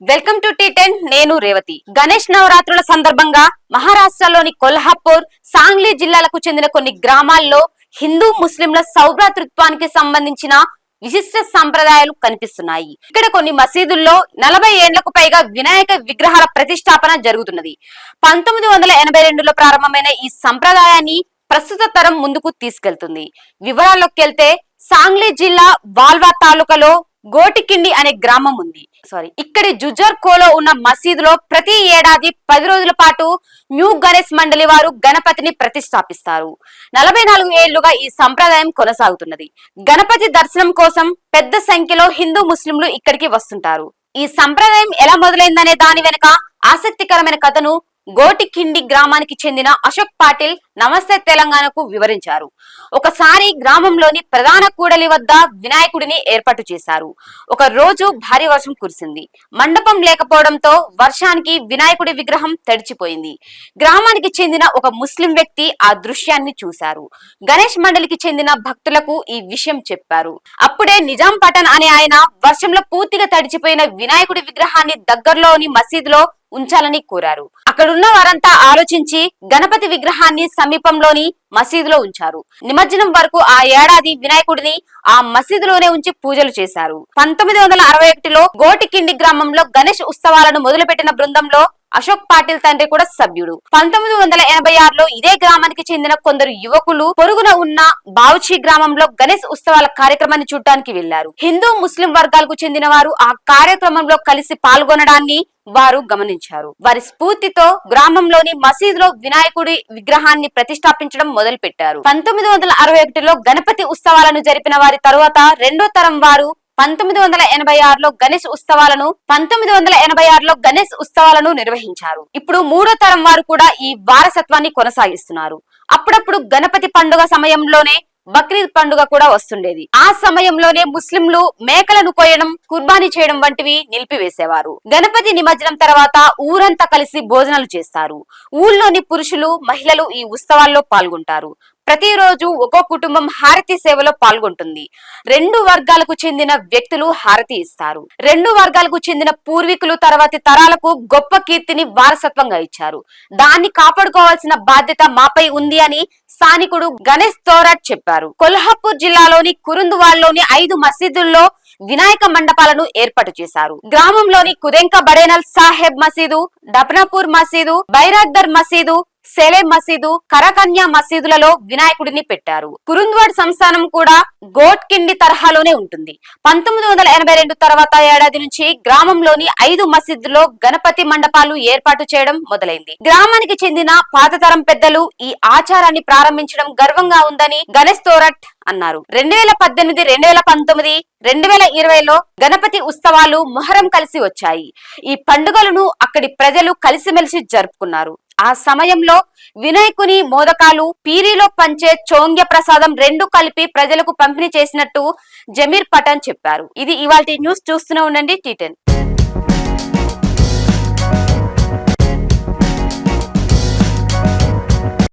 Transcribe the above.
Welcome to టీ10. నేను రేవతి. గణేష్ నవరాత్రుల సందర్భంగా మహారాష్ట్రలోని కొల్హాపూర్, సాంగ్లీ జిల్లాలకు చెందిన కొన్ని గ్రామాల్లో హిందూ ముస్లింల సౌభ్రాతృత్వానికి సంబంధించిన విశిష్ట సంప్రదాయాలు కనిపిస్తున్నాయి. ఇక్కడ కొన్ని మసీదుల్లో 40 ఏళ్లకు పైగా వినాయక విగ్రహాల ప్రతిష్టాపన జరుగుతున్నది. 1982లో ప్రారంభమైన ఈ సంప్రదాయాన్ని ప్రస్తుత తరం ముందుకు తీసుకెళ్తుంది. వివరాల్లోకి వెళ్తే సాంగ్లీ జిల్లా వాల్వా తాలూకాలో గోటికిండి అనే గ్రామం ఉంది. ఇక్కడి జుజర్ కోలో ఉన్న మసీదులో ప్రతి ఏడాది 10 రోజుల పాటు న్యూ గణేష్ మండలి వారు గణపతిని ప్రతిష్టాపిస్తారు. 44 ఏళ్లుగా ఈ సంప్రదాయం కొనసాగుతున్నది. గణపతి దర్శనం కోసం పెద్ద సంఖ్యలో హిందూ ముస్లింలు ఇక్కడికి వస్తుంటారు. ఈ సంప్రదాయం ఎలా మొదలైందనే దాని వెనుక ఆసక్తికరమైన కథను గోటికిండి గ్రామానికి చెందిన అశోక్ పాటిల్ నమస్తే తెలంగాణకు వివరించారు. ఒకసారి గ్రామంలోని ప్రధాన కూడలి వద్ద వినాయకుడిని ఏర్పాటు చేశారు. ఒక రోజు భారీ వర్షం కురిసింది. మండపం లేకపోవడంతో వర్షానికి వినాయకుడి విగ్రహం తడిచిపోయింది. గ్రామానికి చెందిన ఒక ముస్లిం వ్యక్తి ఆ దృశ్యాన్ని చూశారు. గణేష్ మండలికి చెందిన భక్తులకు ఈ విషయం చెప్పారు. అప్పుడే నిజాం పఠాన్ అనే ఆయన వర్షంలో పూర్తిగా తడిచిపోయిన వినాయకుడి విగ్రహాన్ని దగ్గరలోని మసీదులో ఉంచాలని కోరారు. అక్కడున్న వారంతా ఆలోచించి గణపతి విగ్రహాన్ని సమీపంలోని మసీదులో ఉంచారు. నిమజ్జనం వరకు ఆ ఏడాది వినాయకుడిని ఆ మసీదులోనే ఉంచి పూజలు చేశారు. 1961లో గోటికిండి గ్రామంలో గణేష్ ఉత్సవాలను మొదలుపెట్టిన బృందంలో అశోక్ పాటిల్ తండ్రి కూడా సభ్యుడు. 1986లో ఇదే గ్రామానికి చెందిన కొందరు యువకులు పొరుగున ఉన్న బావుచి గ్రామంలో గణేష్ ఉత్సవాల కార్యక్రమాన్ని చూడటానికి వెళ్లారు. హిందూ ముస్లిం వర్గాలకు చెందిన వారు ఆ కార్యక్రమంలో కలిసి పాల్గొనడాన్ని వారు గమనించారు. వారి స్ఫూర్తితో గ్రామంలోని మసీదులో వినాయకుడి విగ్రహాన్ని ప్రతిష్టాపించడం మొదలు పెట్టారు. 1961లో గణపతి ఉత్సవాలను జరిపిన వారి తరువాత రెండో తరం వారు 1986లో గణేష్ ఉత్సవాలను నిర్వహించారు. ఇప్పుడు మూడో తరం వారు కూడా ఈ వారసత్వాన్ని కొనసాగిస్తున్నారు. అప్పుడప్పుడు గణపతి పండుగ సమయంలోనే బక్రీద్ పండుగ కూడా వస్తుండేది. ఆ సమయంలోనే ముస్లింలు మేకలను కోయడం, కుర్బానీ చేయడం వంటివి నిలిపివేసేవారు. గణపతి నిమజ్జనం తర్వాత ఊరంతా కలిసి భోజనాలు చేస్తారు. ఊళ్ళోని పురుషులు, మహిళలు ఈ ఉత్సవాల్లో పాల్గొంటారు. ప్రతిరోజు ఒక్కో కుటుంబం హారతి సేవలో పాల్గొంటుంది. 2 వర్గాలకు చెందిన వ్యక్తులు హారతి ఇస్తారు. 2 వర్గాలకు చెందిన పూర్వీకులు తర్వాతి తరాలకు గొప్ప కీర్తిని వారసత్వంగా ఇచ్చారు. దాన్ని కాపాడుకోవాల్సిన బాధ్యత మాపై ఉంది అని స్థానికుడు గణేష్ తోరాట్ చెప్పారు. కొల్హాపూర్ జిల్లాలోని కురుందువాల్లోని 5 మసీదుల్లో వినాయక మండపాలను ఏర్పాటు చేశారు. గ్రామంలోని కుదెంక బడేనల్ సాహెబ్ మసీదు, డప్నాపూర్ మసీదు, బైరాగ్దర్ మసీదు, సెలే మసీదు, కరకన్యా మసీదులలో వినాయకుడిని పెట్టారు. కురుంద్వాడ్ సంస్థానం కూడా గోట్కిండి తరహాలోనే ఉంటుంది. 1982 తర్వాత ఏడాది నుంచి గ్రామంలోని 5 మసీదుల్లో గణపతి మండపాలు ఏర్పాటు చేయడం మొదలైంది. గ్రామానికి చెందిన పాతతరం పెద్దలు ఈ ఆచారాన్ని ప్రారంభించడం గర్వంగా ఉందని గణేష్ తోరట్ అన్నారు. 2018, 2019, 2020లో గణపతి ఉత్సవాలు మొహరం కలిసి వచ్చాయి. ఈ పండుగలను అక్కడి ప్రజలు కలిసిమెలిసి జరుపుకున్నారు. ఆ సమయంలో వినాయకుని మోదకాలు, పీరీలో పంచే చోంగ్య ప్రసాదం 2 కలిపి ప్రజలకు పంపిణీ చేసినట్టు జమీర్ పఠాన్ చెప్పారు. ఇది ఇవాల్టి న్యూస్. చూస్తూనే ఉండండి టీ10.